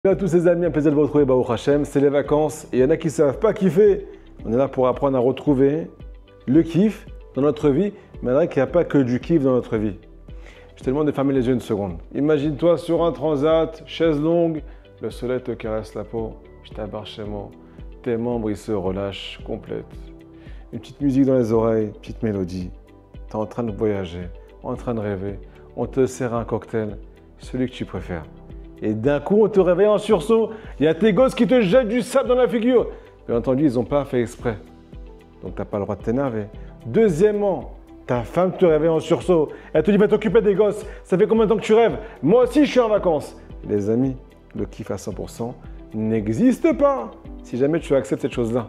Salut à tous les amis, un plaisir de vous retrouver, Baruch Hashem, c'est les vacances et il y en a qui ne savent pas kiffer. On est là pour apprendre à retrouver le kiff dans notre vie, mais il y en a qui n'y a pas que du kiff dans notre vie. Je te demande de fermer les yeux une seconde. Imagine-toi sur un transat, chaise longue, le soleil te caresse la peau, je t'abarre chez moi, tes membres ils se relâchent complète. Une petite musique dans les oreilles, petite mélodie, tu es en train de voyager, en train de rêver, on te sert un cocktail, celui que tu préfères. Et d'un coup, on te réveille en sursaut. Il y a tes gosses qui te jettent du sable dans la figure. Bien entendu, ils n'ont pas fait exprès. Donc, tu n'as pas le droit de t'énerver. Deuxièmement, ta femme te réveille en sursaut. Elle te dit, va t'occuper des gosses. Ça fait combien de temps que tu rêves? Moi aussi, je suis en vacances. Les amis, le kiff à 100% n'existe pas. Si jamais tu acceptes cette chose-là,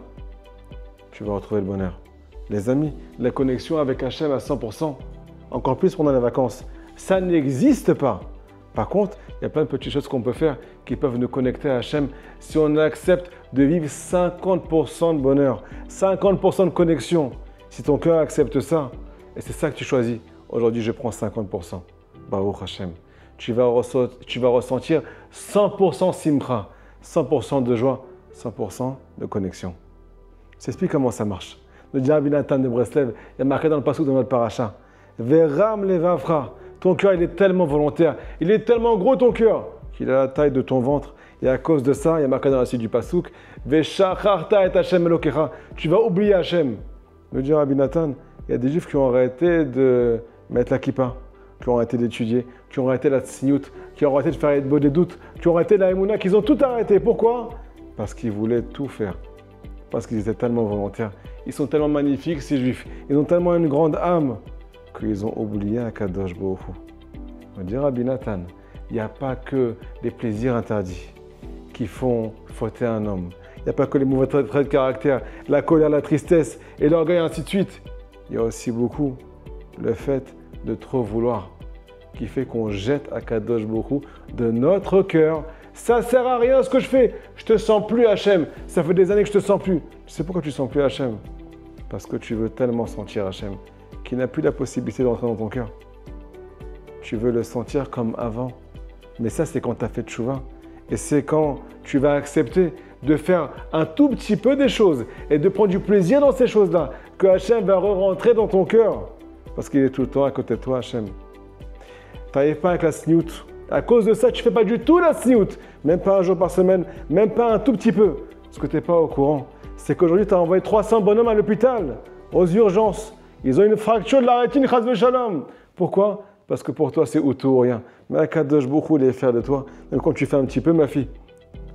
tu vas retrouver le bonheur. Les amis, la connexion avec Hachem à 100%, encore plus pendant les vacances, ça n'existe pas. Par contre, il y a plein de petites choses qu'on peut faire qui peuvent nous connecter à Hachem si on accepte de vivre 50% de bonheur, 50% de connexion. Si ton cœur accepte ça, et c'est ça que tu choisis, aujourd'hui je prends 50%. Baruch Hachem. Tu vas ressentir 100% simcha, 100% de joie, 100% de connexion. Je t'explique comment ça marche. Le Rabbi Nathan de Breslev, il y a marqué dans le passage de notre paracha. Veram levavra. Ton cœur, il est tellement volontaire, il est tellement gros ton cœur, qu'il a la taille de ton ventre. Et à cause de ça, il y a marqué dans la suite du Passouk, Veshacharta et Hachem Elokecha, tu vas oublier Hachem. Me dit Rabbi Nathan, il y a des juifs qui ont arrêté de mettre la kippa, qui ont arrêté d'étudier, qui ont arrêté la tzniout, qui ont arrêté de faire des doutes, qui ont arrêté la émouna, qu'ils ont tout arrêté. Pourquoi? Parce qu'ils voulaient tout faire. Parce qu'ils étaient tellement volontaires. Ils sont tellement magnifiques, ces juifs. Ils ont tellement une grande âme qu'ils ont oublié Akadosh Baruch Hu. On dit Rabbi Nathan, il n'y a pas que les plaisirs interdits qui font fauter un homme. Il n'y a pas que les mauvais traits de caractère, la colère, la tristesse et l'orgueil, ainsi de suite. Il y a aussi beaucoup le fait de trop vouloir qui fait qu'on jette Akadosh Baruch Hu de notre cœur. Ça ne sert à rien ce que je fais. Je te sens plus Hachem. Ça fait des années que je te sens plus. Tu sais pourquoi tu ne sens plus Hachem? Parce que tu veux tellement sentir Hachem qui n'a plus la possibilité d'entrer dans ton cœur. Tu veux le sentir comme avant. Mais ça, c'est quand tu as fait tchouva. Et c'est quand tu vas accepter de faire un tout petit peu des choses et de prendre du plaisir dans ces choses-là que Hachem va re-rentrer dans ton cœur. Parce qu'il est tout le temps à côté de toi, Hachem. Tu n'arrives pas avec la sniout. À cause de ça, tu ne fais pas du tout la sniout. Même pas un jour par semaine, même pas un tout petit peu. Ce que tu n'es pas au courant, c'est qu'aujourd'hui, tu as envoyé 300 bonhommes à l'hôpital, aux urgences. Ils ont une fracture de la rétine, chas v'shalom. Pourquoi? Parce que pour toi, c'est ou tout ou rien. Mais Akadosh Baruch Hu, il est fier de toi. Même quand tu fais un petit peu, ma fille.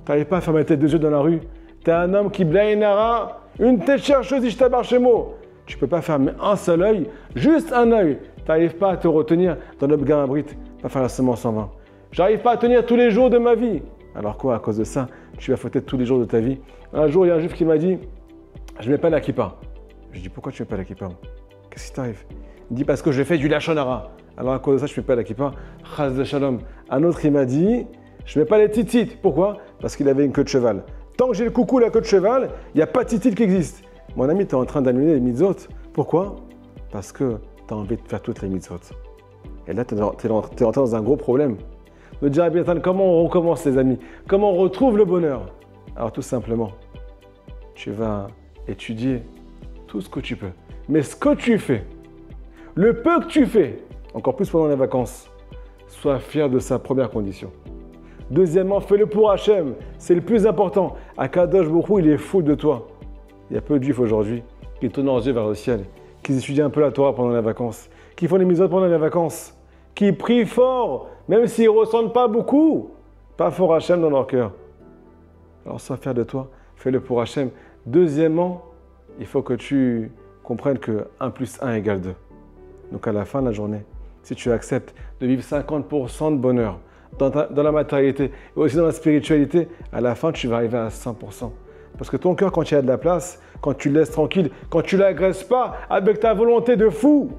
Tu n'arrives pas à fermer tes deux yeux dans la rue. Tu es un homme qui blainara, une tête chercheuse, je t'abarre chez moi. Tu ne peux pas fermer un seul œil, juste un œil. Tu n'arrives pas à te retenir dans le B'gam Abrit, pas faire la semence en vain. J'arrive pas à tenir tous les jours de ma vie. Alors quoi, à cause de ça, tu vas fauter tous les jours de ta vie. Un jour, il y a un juif qui m'a dit, je ne mets pas la kippa. Je dis, pourquoi tu ne mets pas la kippa? Qu'est-ce qui t'arrive? Il dit, parce que je fais du lachon hara. Alors à cause de ça, je ne mets pas la kippa. Chas de shalom. Un autre, il m'a dit, je ne mets pas les titites. Pourquoi? Parce qu'il avait une queue de cheval. Tant que j'ai le coucou, la queue de cheval, il n'y a pas de titite qui existe. Mon ami, tu es en train d'annuler les mitzvot. Pourquoi? Parce que tu as envie de faire toutes les mitzvot. Et là, tu es entré dans un gros problème. Me dire, comment on recommence, les amis? Comment on retrouve le bonheur? Alors tout simplement, tu vas étudier tout ce que tu peux. Mais ce que tu fais, le peu que tu fais, encore plus pendant les vacances, sois fier de sa première condition. Deuxièmement, fais-le pour Hachem, c'est le plus important. Akadosh Baruch Hu, il est fou de toi. Il y a peu de juifs aujourd'hui qui tournent leurs yeux vers le ciel, qui étudient un peu la Torah pendant les vacances, qui font les mitzvot pendant les vacances, qui prient fort, même s'ils ne ressentent pas beaucoup, pas fort Hachem dans leur cœur. Alors sois fier de toi, fais-le pour Hachem. Deuxièmement, il faut que tu comprennes que 1 + 1 = 2. Donc à la fin de la journée, si tu acceptes de vivre 50% de bonheur dans la matérialité et aussi dans la spiritualité, à la fin tu vas arriver à 100%. Parce que ton cœur, quand il y a de la place, quand tu le laisses tranquille, quand tu ne l'agresses pas avec ta volonté de fou,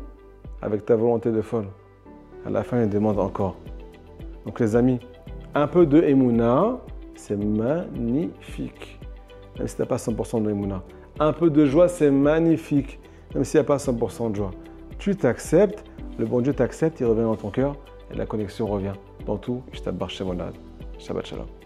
avec ta volonté de folle, à la fin il demande encore. Donc les amis, un peu de Emouna, c'est magnifique. Même si tu n'as pas 100% de Emouna. Un peu de joie, c'est magnifique. Même s'il n'y a pas 100% de joie. Tu t'acceptes, le bon Dieu t'accepte, il revient dans ton cœur et la connexion revient dans tout. Je t'abarre chez Monad. Shabbat Shalom.